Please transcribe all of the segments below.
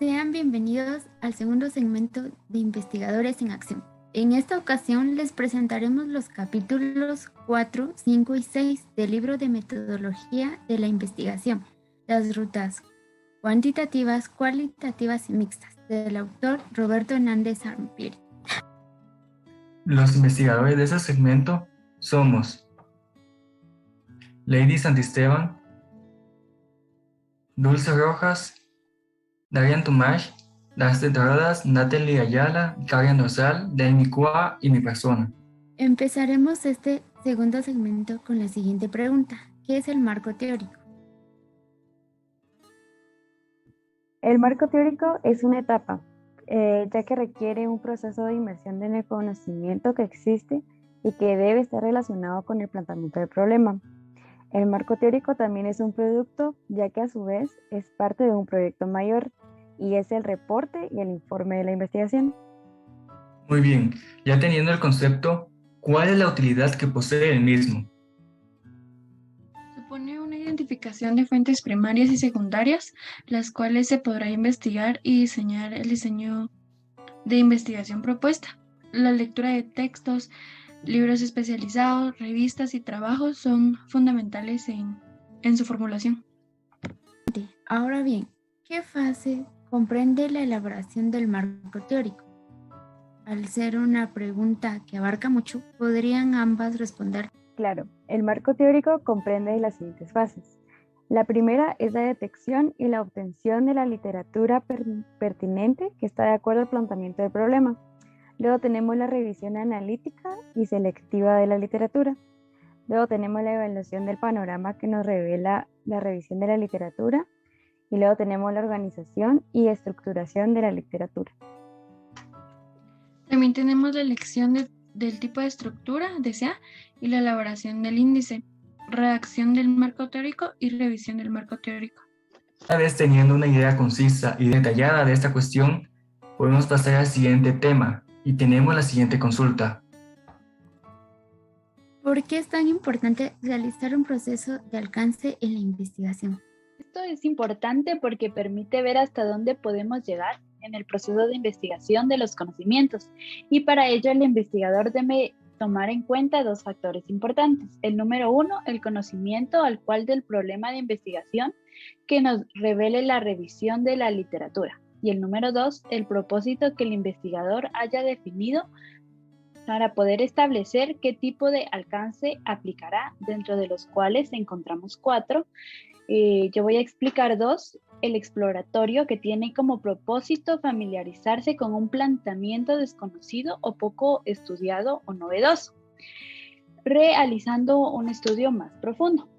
Sean bienvenidos al segundo segmento de Investigadores en Acción. En esta ocasión les presentaremos los capítulos 4, 5 y 6 del libro de metodología de la investigación, las rutas cuantitativas, cualitativas y mixtas, del autor Roberto Hernández Ampieri. Los investigadores de este segmento somos Lady Santisteban, Dulce Rojas, Darian Tomás, Dastet Rodas, Natalie Ayala, Karen Rosal, Demi Kua y mi persona. Empezaremos este segundo segmento con la siguiente pregunta: ¿qué es el marco teórico? El marco teórico es una etapa, ya que requiere un proceso de inmersión en el conocimiento que existe y que debe estar relacionado con el planteamiento del problema. El marco teórico también es un producto, ya que a su vez es parte de un proyecto mayor y es el reporte y el informe de la investigación. Muy bien, ya teniendo el concepto, ¿cuál es la utilidad que posee el mismo? Supone una identificación de fuentes primarias y secundarias, las cuales se podrá investigar y diseñar el diseño de investigación propuesta. La lectura de textos, libros especializados, revistas y trabajos son fundamentales en su formulación. Ahora bien, ¿qué fase comprende la elaboración del marco teórico? Al ser una pregunta que abarca mucho, podrían ambas responder. Claro, el marco teórico comprende las siguientes fases. La primera es la detección y la obtención de la literatura pertinente que está de acuerdo al planteamiento del problema. Luego tenemos la revisión analítica y selectiva de la literatura. Luego tenemos la evaluación del panorama que nos revela la revisión de la literatura. Y luego tenemos la organización y estructuración de la literatura. También tenemos la elección del tipo de estructura deseada y la elaboración del índice, redacción del marco teórico y revisión del marco teórico. Una vez teniendo una idea concisa y detallada de esta cuestión, podemos pasar al siguiente tema y tenemos la siguiente consulta. ¿Por qué es tan importante realizar un proceso de alcance en la investigación? Esto es importante porque permite ver hasta dónde podemos llegar en el proceso de investigación de los conocimientos, y para ello el investigador debe tomar en cuenta dos factores importantes. El número uno, el conocimiento al cual del problema de investigación que nos revele la revisión de la literatura, y el número dos, el propósito que el investigador haya definido para poder establecer qué tipo de alcance aplicará, dentro de los cuales encontramos cuatro. Yo voy a explicar dos: el exploratorio, que tiene como propósito familiarizarse con un planteamiento desconocido o poco estudiado o novedoso, realizando un estudio más profundo.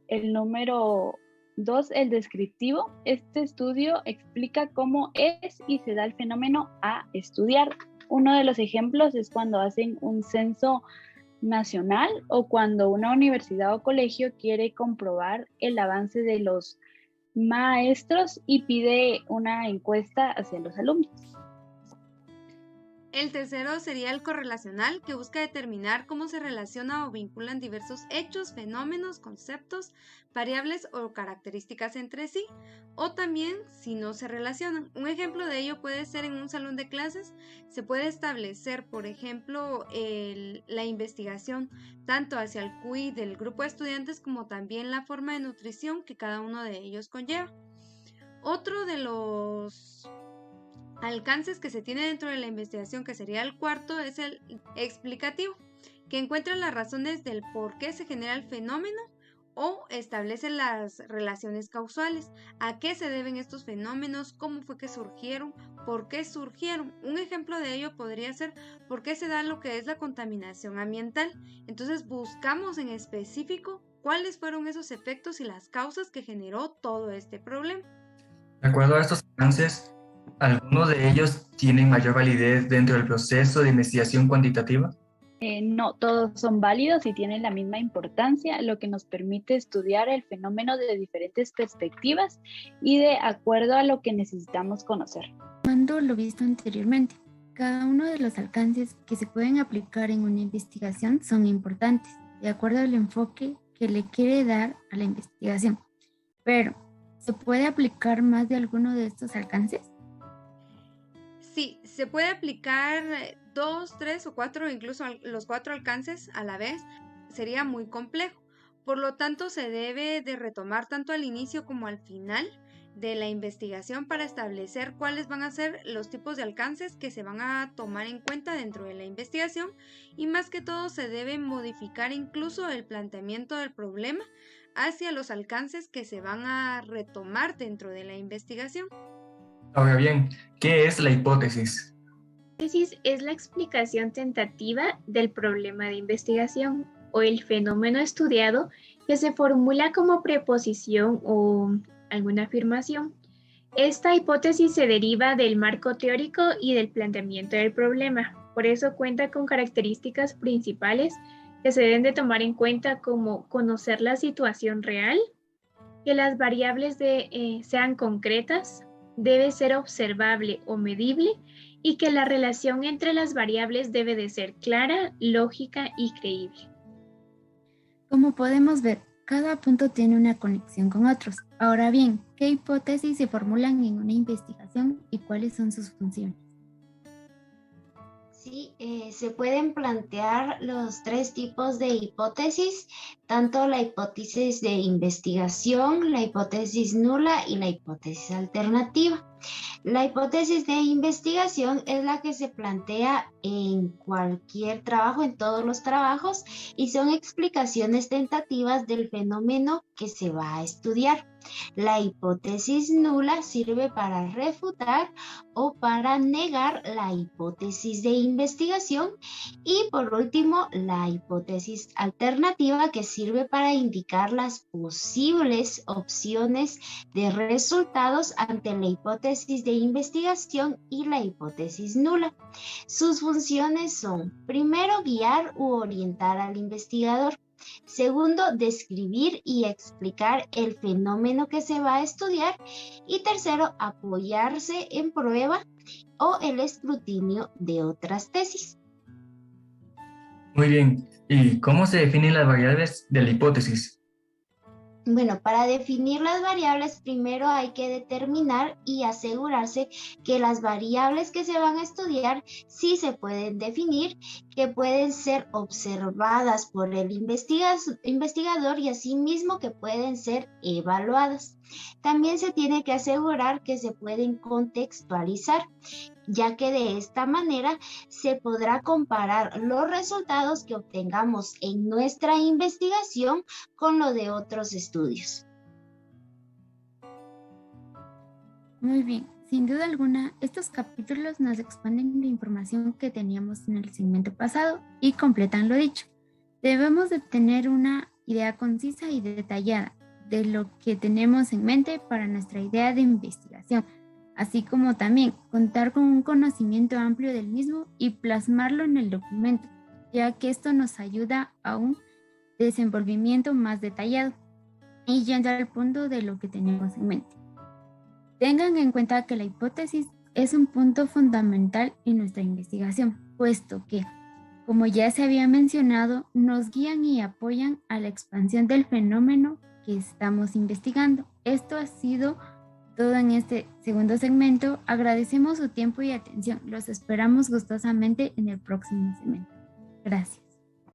El número dos, el descriptivo. Este estudio explica cómo es y se da el fenómeno a estudiar. Uno de los ejemplos es cuando hacen un censo nacional o cuando una universidad o colegio quiere comprobar el avance de los maestros y pide una encuesta hacia los alumnos. El tercero sería el correlacional, que busca determinar cómo se relaciona o vinculan diversos hechos, fenómenos, conceptos, variables o características entre sí, o también si no se relacionan. Un ejemplo de ello puede ser en un salón de clases. Se puede establecer, por ejemplo, la investigación tanto hacia el QI del grupo de estudiantes como también la forma de nutrición que cada uno de ellos conlleva. Otro de los alcances que se tiene dentro de la investigación, que sería el cuarto, es el explicativo, que encuentra las razones del por qué se genera el fenómeno o establece las relaciones causales, a qué se deben estos fenómenos, cómo fue que surgieron, por qué surgieron. Un ejemplo de ello podría ser por qué se da lo que es la contaminación ambiental. Entonces buscamos en específico cuáles fueron esos efectos y las causas que generó todo este problema. De acuerdo a estos alcances, ¿algunos de ellos tienen mayor validez dentro del proceso de investigación cuantitativa? No, todos son válidos y tienen la misma importancia, lo que nos permite estudiar el fenómeno de diferentes perspectivas y de acuerdo a lo que necesitamos conocer. Tomando lo visto anteriormente, cada uno de los alcances que se pueden aplicar en una investigación son importantes, de acuerdo al enfoque que le quiere dar a la investigación. Pero, ¿se puede aplicar más de alguno de estos alcances? Sí, se puede aplicar 2, 3 o 4, incluso los 4 alcances a la vez. Sería muy complejo. Por lo tanto, se debe de retomar tanto al inicio como al final de la investigación para establecer cuáles van a ser los tipos de alcances que se van a tomar en cuenta dentro de la investigación, y más que todo se debe modificar incluso el planteamiento del problema hacia los alcances que se van a retomar dentro de la investigación. Ahora bien, ¿qué es la hipótesis? La hipótesis es la explicación tentativa del problema de investigación o el fenómeno estudiado que se formula como preposición o alguna afirmación. Esta hipótesis se deriva del marco teórico y del planteamiento del problema. Por eso cuenta con características principales que se deben de tomar en cuenta, como conocer la situación real, que las variables sean concretas, debe ser observable o medible, y que la relación entre las variables debe de ser clara, lógica y creíble. Como podemos ver, cada punto tiene una conexión con otros. Ahora bien, ¿qué hipótesis se formulan en una investigación y cuáles son sus funciones? Sí, se pueden plantear los 3 tipos de hipótesis, tanto la hipótesis de investigación, la hipótesis nula y la hipótesis alternativa. La hipótesis de investigación es la que se plantea en cualquier trabajo, en todos los trabajos, y son explicaciones tentativas del fenómeno que se va a estudiar. La hipótesis nula sirve para refutar o para negar la hipótesis de investigación, y por último la hipótesis alternativa, que sirve para indicar las posibles opciones de resultados ante la hipótesis de investigación y la hipótesis nula. Sus funciones son: primero, guiar u orientar al investigador; segundo, describir y explicar el fenómeno que se va a estudiar; y tercero, apoyarse en prueba o el escrutinio de otras tesis. Muy bien, ¿y cómo se definen las variables de la hipótesis? Bueno, para definir las variables, primero hay que determinar y asegurarse que las variables que se van a estudiar sí se pueden definir, que pueden ser observadas por el investigador y asimismo que pueden ser evaluadas. También se tiene que asegurar que se pueden contextualizar, ya que de esta manera se podrá comparar los resultados que obtengamos en nuestra investigación con lo de otros estudios. Muy bien, sin duda alguna, estos capítulos nos expanden la información que teníamos en el segmento pasado y completan lo dicho. Debemos de tener una idea concisa y detallada de lo que tenemos en mente para nuestra idea de investigación, así como también contar con un conocimiento amplio del mismo y plasmarlo en el documento, ya que esto nos ayuda a un desenvolvimiento más detallado. Y yendo al punto de lo que tenemos en mente, tengan en cuenta que la hipótesis es un punto fundamental en nuestra investigación, puesto que, como ya se había mencionado, nos guían y apoyan a la expansión del fenómeno que estamos investigando. Esto ha sido todo en este segundo segmento. Agradecemos su tiempo y atención. Los esperamos gustosamente en el próximo segmento. Gracias.